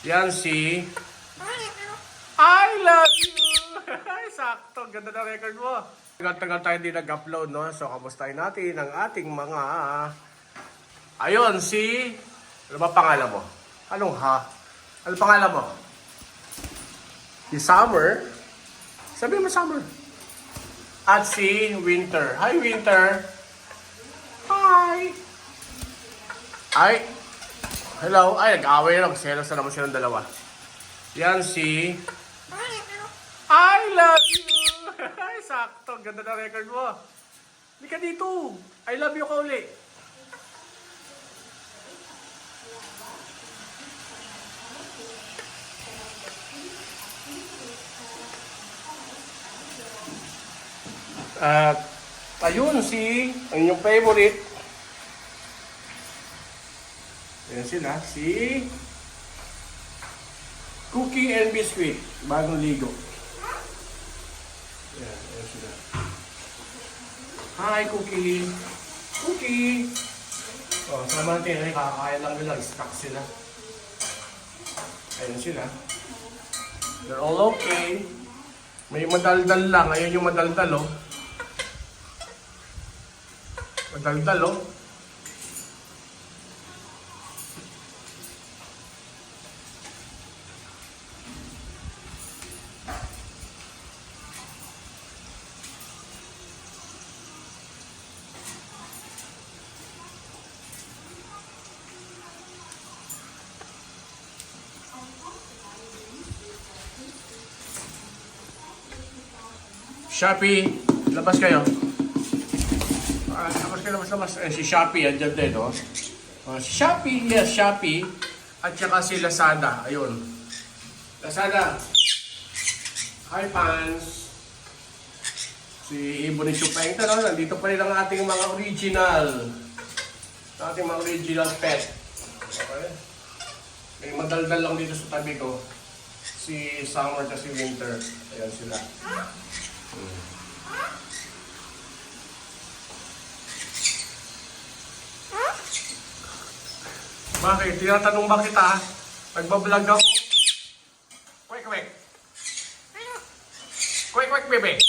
Yan si I love you! Sakto, ganda na record mo. Tagal-tagal tayo hindi nag-upload, no? So, kamustahin natin ang ating mga... Ayun, si... Ano ba pangalan mo? Anong ha? Ano pangalan mo? Si Summer. Sabi mo Summer. At si Winter. Hi, Winter. Hi. Ay. Hello. Ay, nag-away na. Magselos na naman silang dalawa. Yan si... I love you! Sakto. Ganda na record mo. Hindi ka dito. I love you ka uli. At ayun si ang inyong favorite. Ayan sila, si Cookie and Biscuit, bagong ligo. Ayan sila. Hi Cookie. Cookie. Oh, sama natin, kakakain lang nila, stuck sila. Ayan sila. They're all okay. May madaldal lang, ayun yung madaldal oh. Madaldal, oh. Shopee, labas kayo. Labas. Si Shopee, andyan din, no? Si Shopee, yes, Shopee. At saka si Lazada, ayun. Lazada. Hi, fans. Si Ibon ni Chupeng, no? Nandito pa rin ang ating mga original. Ating mga original pet. Okay? May madaldal lang dito sa tabi ko. Si Summer at si Winter. Ayan sila. Bakit? Tinatanong ba kita? Nagbablog ako? Kwek, bebe.